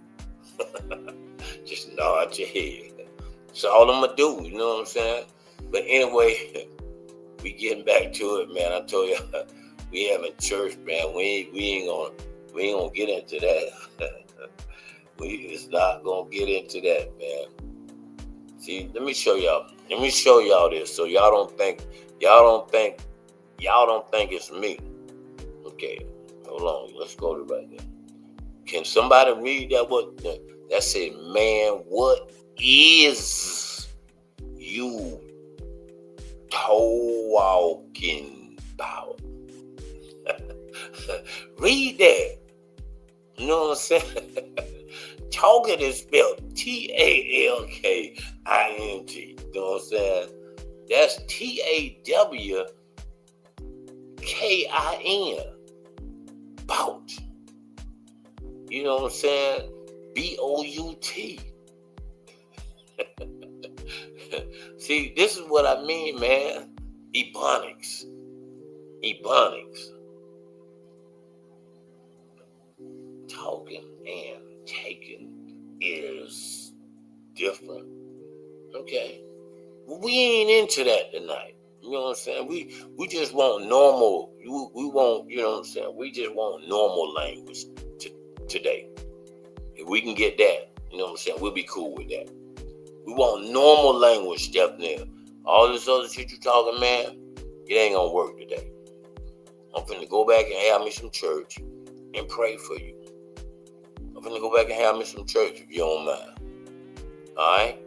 Just nod your head. That's all I'm gonna do, you know what I'm saying? But anyway, we getting back to it, man. I told you, we having church, man. We ain't gonna get into that. We is not gonna get into that, man. See, let me show y'all this, so y'all don't think it's me. Okay, hold on. Let's go to right there. Can somebody read that? That said, man, what is you talking about? Read that. You know what I'm saying? Talking is spelled Talking. You know what I'm saying? That's Tawkin. Bout. You know what I'm saying? Bout. See, this is what I mean, man. Ebonics. Talking and taking is different. Okay? We ain't into that tonight. You know what I'm saying? We just want normal. We want, you know what I'm saying? We just want normal language today. If we can get that, you know what I'm saying? We'll be cool with that. We want normal language, Stephanie. All this other shit you talking, man, it ain't gonna work today. I'm finna go back and have me some church and pray for you. I'm finna go back and have me some church if you don't mind. All right?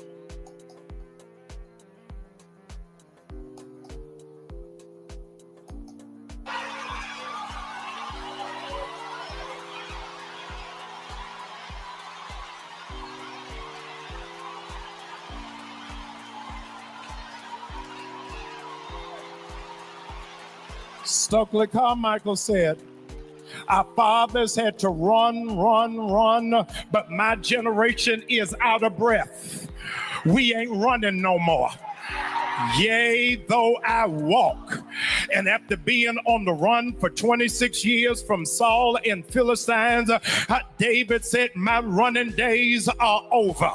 Stokely Carmichael said, our fathers had to run, but my generation is out of breath. We ain't running no more. Yea, though I walk. And after being on the run for 26 years from Saul and Philistines, David said, my running days are over.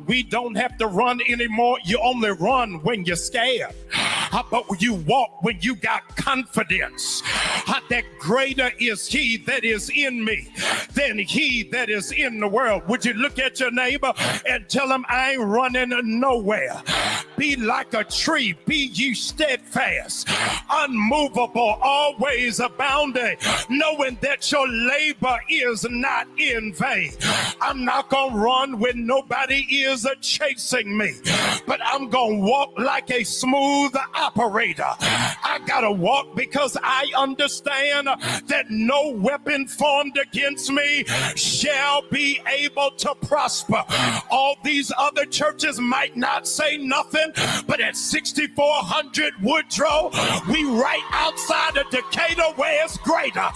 We don't have to run anymore. You only run when you're scared. But you walk when you got confidence. That greater is he that is in me than he that is in the world. Would you look at your neighbor and tell him, I ain't running nowhere. Be like a tree, be ye steadfast, unmovable, always abounding, knowing that your labor is not in vain. I'm not gonna run when nobody is chasing me, but I'm gonna walk like a smooth operator. I gotta walk because I understand that no weapon formed against me shall be able to prosper. All these other churches might not say nothing, but at 6400 Woodrow, we right outside of Decatur where it's greater.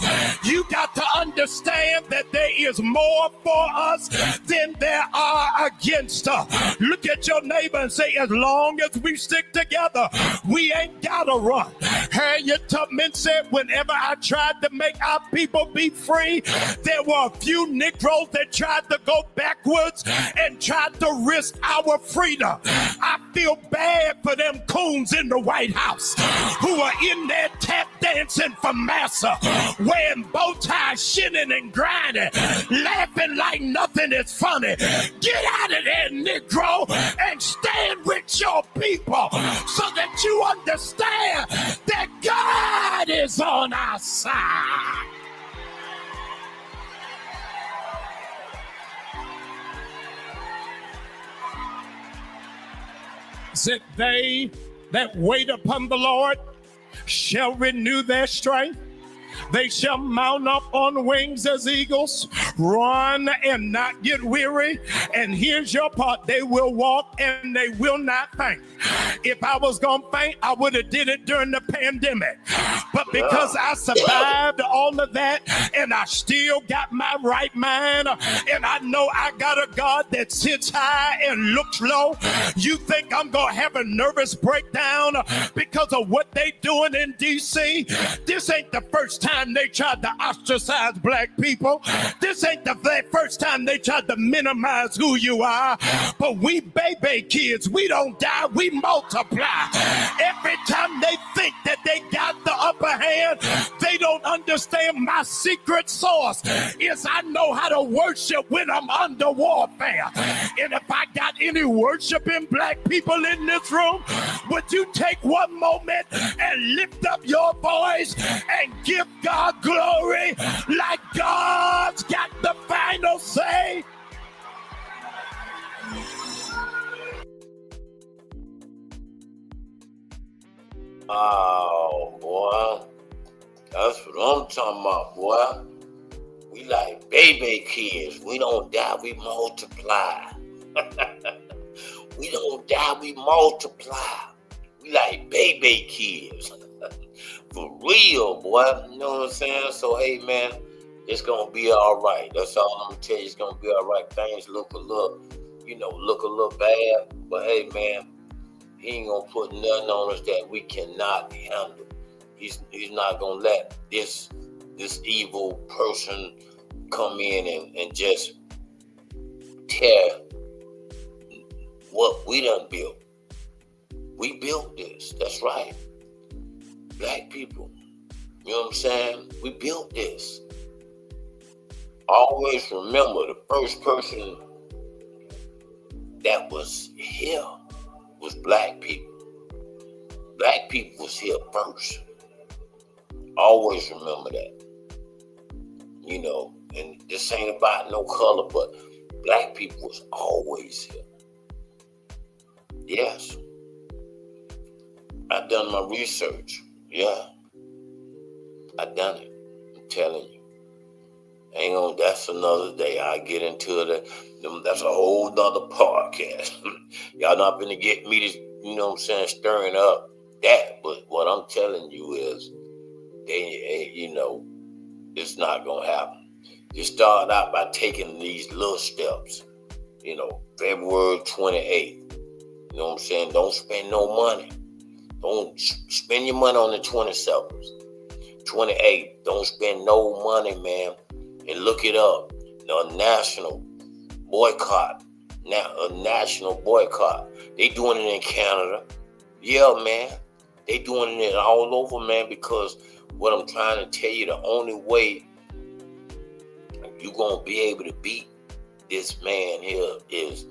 You got to understand that there is more for us than there are against us. Look at your neighbor and say, as long as we stick together, we ain't gotta run. Harriet Tubman said, whenever I tried to make our people be free, there were a few Negroes that tried to go backwards and tried to risk our freedom. I feel bad for them coons in the White House who are in there tap dancing for massa, wearing bow ties, shitting and grinding, laughing like nothing is funny. Get out of there, Negro, and stand with your people so that you understand that God is on our side. Said they that wait upon the Lord shall renew their strength. They shall mount up on wings as eagles, run and not get weary. And here's your part: they will walk and they will not faint. If I was gonna faint, I would have did it during the pandemic. But because I survived all of that and I still got my right mind, and I know I got a God that sits high and looks low, you think I'm gonna have a nervous breakdown because of what they doing in D.C.? This ain't the first time they tried to ostracize black people. This ain't the first time they tried to minimize who you are. But we baby kids, we don't die, we multiply. Every time they think that they got the upper hand, they don't understand my secret sauce is I know how to worship when I'm under warfare. And if I got any worshiping black people in this room, would you take one moment and lift up your voice and give God glory like God's got the final say? Oh, boy. That's what I'm talking about, boy. We like baby kids. We don't die, we multiply. We don't die, we multiply. We like baby kids. For real, boy. You know what I'm saying? So, hey, man, it's going to be all right. That's all I'm going to tell you. It's going to be all right. Things look a little bad. But, hey, man, he ain't going to put nothing on us that we cannot handle. He's not going to let this evil person come in and just tear what we done built. We built this. That's right. Black people. You know what I'm saying? We built this. Always remember, the first person that was here was black people. Black people was here first. Always remember that. You know, and this ain't about no color, but black people was always here. Yes. I done my research. Yeah. I done it. I'm telling you. That's another day. I get into it. That's a whole nother podcast. Y'all not gonna get me to, you know what I'm saying, stirring up that. But what I'm telling you is, it's not gonna happen. Just start out by taking these little steps. February 28th. You know what I'm saying? Don't spend no money. Don't spend your money on the 27th. 28th. Don't spend no money, man. And look it up. A national boycott. A national boycott. They doing it in Canada. Yeah, man. They doing it all over, man, because what I'm trying to tell you, the only way you're going to be able to beat this man here is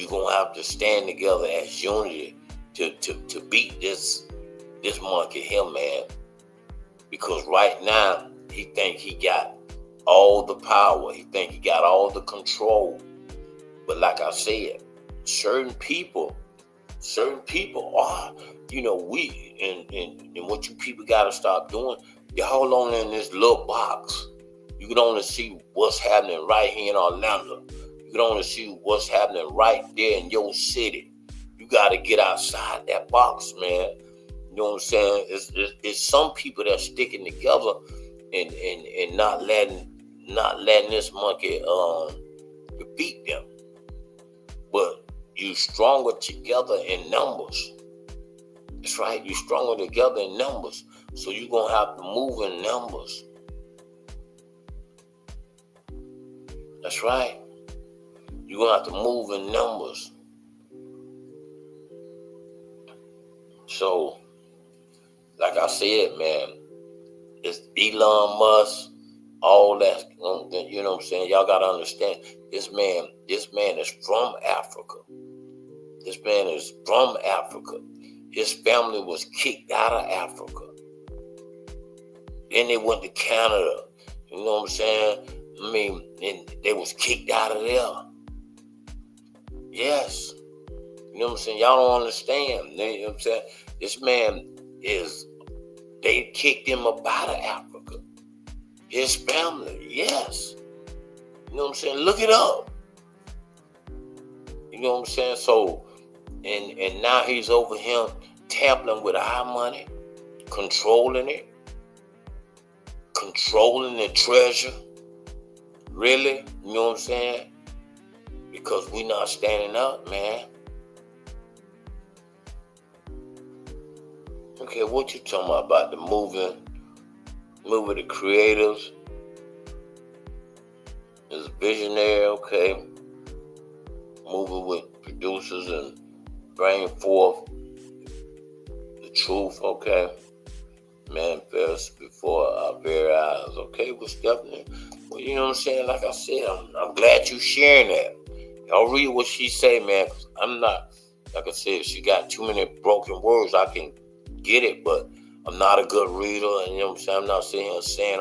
you're gonna have to stand together as unity to beat this monkey here, man. Because right now he think he got all the power. He think he got all the control. But like I said, certain people are, we and what you people gotta stop doing. Y'all only in this little box. You can only see what's happening right here in Orlando. You can only see what's happening right there in your city. You gotta get outside that box, man. You know what I'm saying? It's some people that's sticking together and not letting this monkey defeat them. But you stronger together in numbers. That's right. You stronger together in numbers. So you're gonna have to move in numbers. That's right. You're gonna have to move in numbers. So, like I said, man, it's Elon Musk, all that. You know what I'm saying? Y'all gotta understand. This man is from Africa. This man is from Africa. His family was kicked out of Africa. Then they went to Canada. You know what I'm saying? I mean, and they was kicked out of there. Yes. You know what I'm saying? Y'all don't understand. You know what I'm saying? This man they kicked him up out of Africa. His family, yes. You know what I'm saying? Look it up. You know what I'm saying? So, and now he's over here tampering with our money, controlling it, controlling the treasure. Really? You know what I'm saying? Because we not standing up, man. Okay, what you talking about? The movie, the creators, is visionary, okay. Movie with producers and bring forth the truth, okay. Manifest before our very eyes, okay. Well, Stephanie, well, you know what I'm saying? Like I said, I'm glad you sharing that. Y'all read what she say, man. Cause I'm not, like I said, she got too many broken words. I can get it, but I'm not a good reader, and you know what I'm saying? I'm not sitting here saying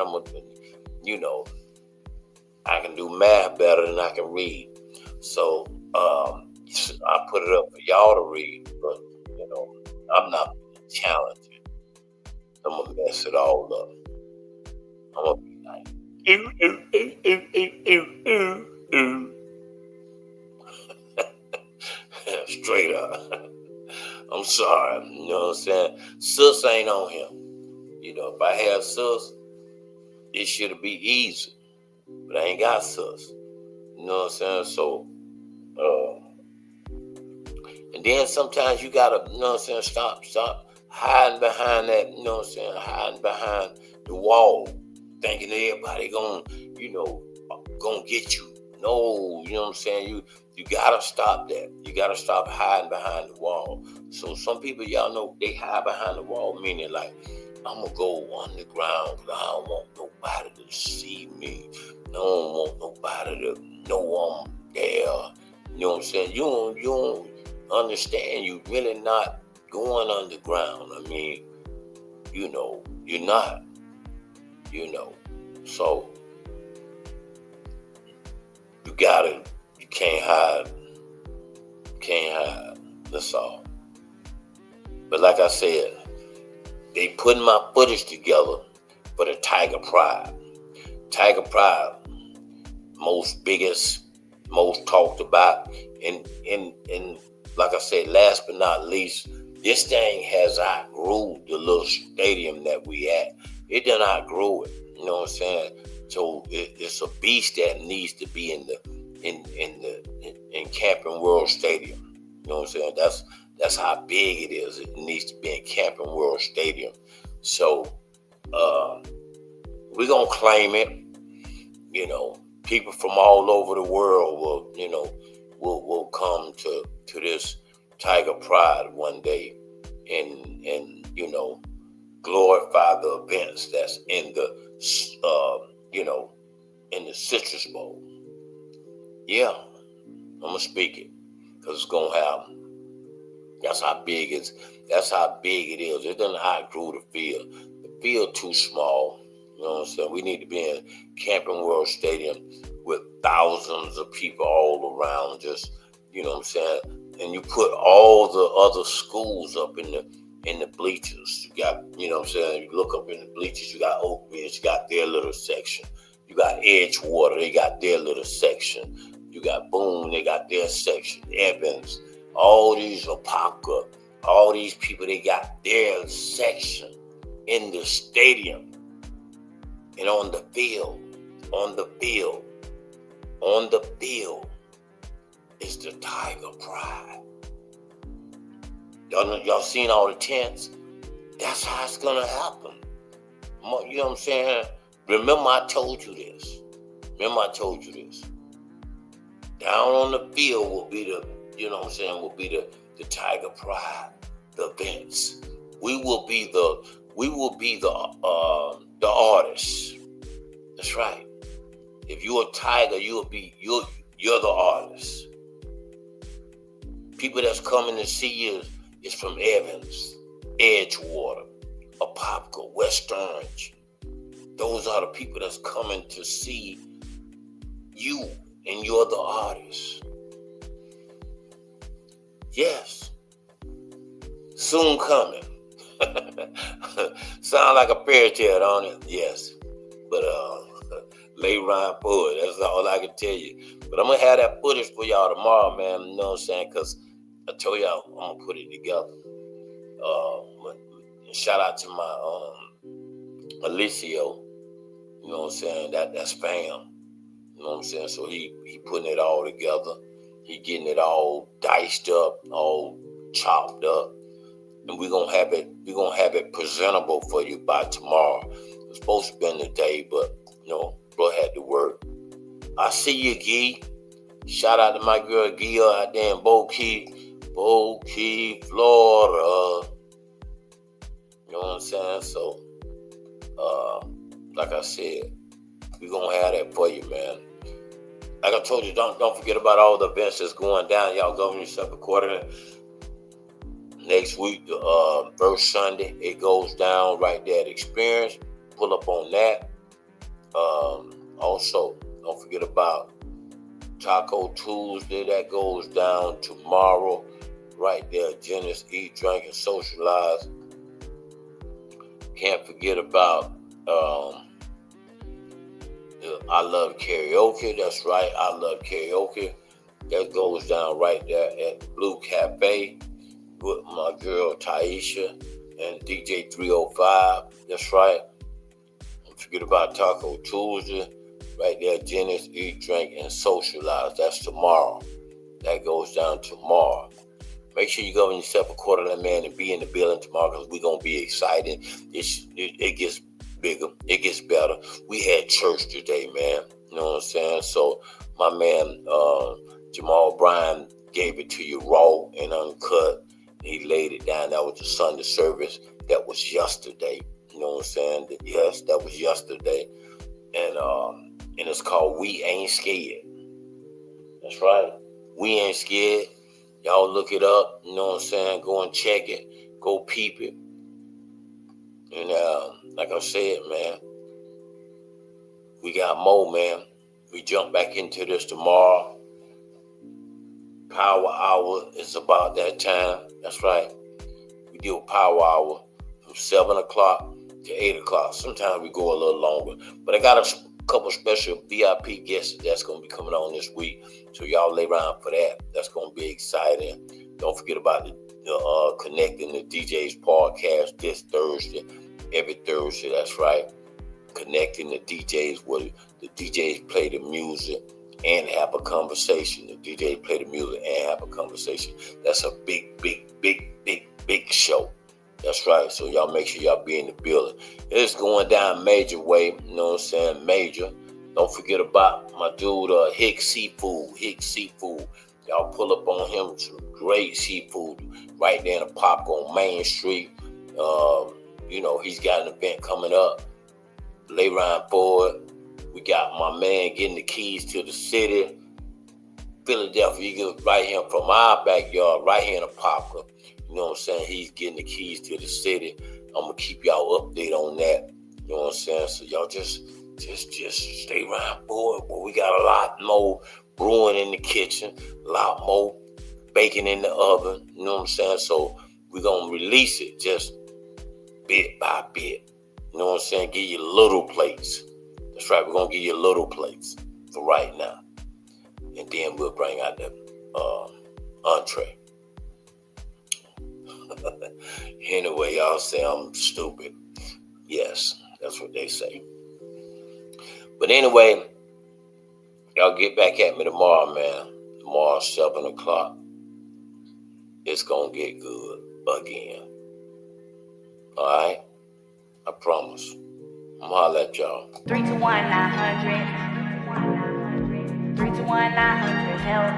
I can do math better than I can read. So I put it up for y'all to read, but I'm not challenging. I'm gonna mess it all up. I'm gonna be like, straight up. I'm sorry, you know what I'm saying? Sus ain't on him. If I had sus, it should be easy. But I ain't got sus. You know what I'm saying? So, and then sometimes you gotta, you know what I'm saying, stop hiding behind that, you know what I'm saying, hiding behind the wall, thinking everybody gonna get you. No, you know what I'm saying? You gotta stop that. You gotta stop hiding behind the wall. So some people, y'all know, they hide behind the wall, meaning like, I'm gonna go underground because I don't want nobody to see me. I don't want nobody to know I'm there. You know what I'm saying? You don't understand. You really not going underground. I mean, you're not. So you can't hide. That's all. But like I said, they putting my footage together for the Tiger Pride. Tiger Pride, biggest, most talked about, and like I said, last but not least, this thing has outgrew the little stadium that we at. It done outgrew it. You know what I'm saying? So it's a beast that needs to be in Camping World Stadium. You know what I'm saying? That's how big it is. It needs to be in Camping World Stadium. So we're gonna claim it. People from all over the world will come to this Tiger Pride one day and glorify the events that's in the in the Citrus Bowl. Yeah, I'm gonna speak it. because it's gonna happen. That's how big it is. It doesn't outgrow the field. The field too small. You know what I'm saying? We need to be in Camping World Stadium with thousands of people all around, just, you know what I'm saying? And you put all the other schools up in the bleachers. You got, you know what I'm saying? You look up in the bleachers, you got Oak Ridge, you got their little section. You got Edgewater, they got their little section. You got Boone, they got their section. Evans, all these Apopka, all these people, they got their section in the stadium. And on the field is the Tiger Pride. Y'all seen all the tents? That's how it's gonna happen. You know what I'm saying? Remember I told you this. Down on the field will be the, you know what I'm saying, will be the Tiger Pride, the events. We will be the artists. That's right. If you're a Tiger, you're the artist. People that's coming to see you is from Evans, Edgewater, Apopka, West Orange. Those are the people that's coming to see you, and you're the artist. Yes. Soon coming. Sound like a fairy tale, don't it? Yes. But lay Ryan forward. That's all I can tell you. But I'm gonna have that footage for y'all tomorrow, man. You know what I'm saying? Because I told y'all I'm gonna put it together. Shout out to my Alicio. You know what I'm saying? That's fam. You know what I'm saying? So he putting it all together. He getting it all diced up, all chopped up. And we're gonna have it presentable for you by tomorrow. It's supposed to be in the day, but you know, bro had to work. I see you, Gee. Shout out to my girl Gia out there in Bokey, Florida. You know what I'm saying? So like I said, we're gonna have that for you, man. Like I told you, don't forget about all the events that's going down. Y'all govern yourself accordingly. Next week, first Sunday, it goes down right there at Experience. Pull up on that. Also, don't forget about Taco Tuesday. That goes down tomorrow. Right there, Genesis, Eat, Drink, and Socialize. Can't forget about I Love Karaoke. That's right, I Love Karaoke. That goes down right there at the Blue Cafe with my girl Taisha and DJ 305. That's right. Don't forget about Taco Tuesday. Right there, Genesis, Eat, Drink, and Socialize. That's tomorrow. That goes down tomorrow. Make sure you govern yourself accordingly, man, and be in the building tomorrow because we're going to be excited. It gets bigger. It gets better. We had church today, man. You know what I'm saying? So my man Jamal Bryan gave it to you raw and uncut. He laid it down. That was the Sunday service. That was yesterday. You know what I'm saying? Yes, that was yesterday. And it's called We Ain't Scared. That's right. We Ain't Scared. Y'all look it up. You know what I'm saying? Go and check it. Go peep it. And like I said, man, we got more, man. We jump back into this tomorrow. Power Hour is about that time. That's right. We do a Power Hour from 7 o'clock to 8 o'clock. Sometimes we go a little longer. But I got a couple special VIP guests that's going to be coming on this week. So y'all lay around for that. That's going to be exciting. Don't forget about the Connecting the DJs podcast this Thursday. Every Thursday, that's right. Connecting the DJs where the DJs play the music and have a conversation. The DJs play the music and have a conversation. That's a big show. That's right. So y'all make sure y'all be in the building. It's going down major way. You know what I'm saying? Major. Don't forget about my dude, Hicks Seafood. Y'all pull up on him. Some great seafood right there in the Pop on Main Street. You know, he's got an event coming up. Lay Ryan forward. We got my man getting the keys to the city. Philadelphia Eagles right here from our backyard, right here in Apopka. You know what I'm saying? He's getting the keys to the city. I'm gonna keep y'all updated on that. You know what I'm saying? So y'all just stay around, boy. Well, we got a lot more brewing in the kitchen, a lot more baking in the oven. You know what I'm saying? So we're gonna release it just bit by bit. You know what I'm saying? Give you little plates. That's right. We're gonna give you little plates for right now, and then we'll bring out the entree. Anyway, y'all say I'm stupid. Yes, that's what they say. But anyway, y'all get back at me tomorrow, man. Tomorrow, 7 o'clock. It's gonna get good again. All right? I promise. I'm gonna holler at y'all. 321-900. 321-900. Help.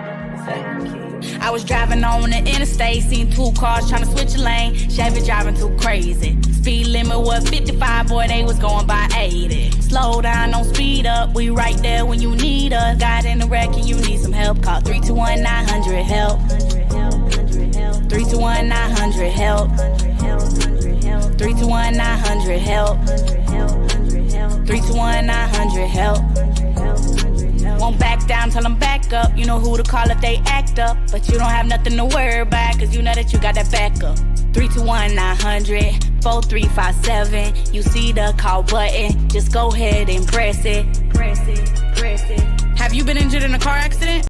I was driving on the interstate, seen 2 cars trying to switch a lane. Chevy driving too crazy. Speed limit was 55, boy, they was going by 80. Slow down, don't speed up. We right there when you need us. Got in the wreck and you need some help. Call 321-900 help. 321-900 help. 321-900 help. 321-900 help. Won't back down till I'm back up. You know who to call if they act up. But you don't have nothing to worry about, cause you know that you got that backup. 321-900 4357. You see the call button, just go ahead and press it. Press it, press it. Have you been injured in a car accident?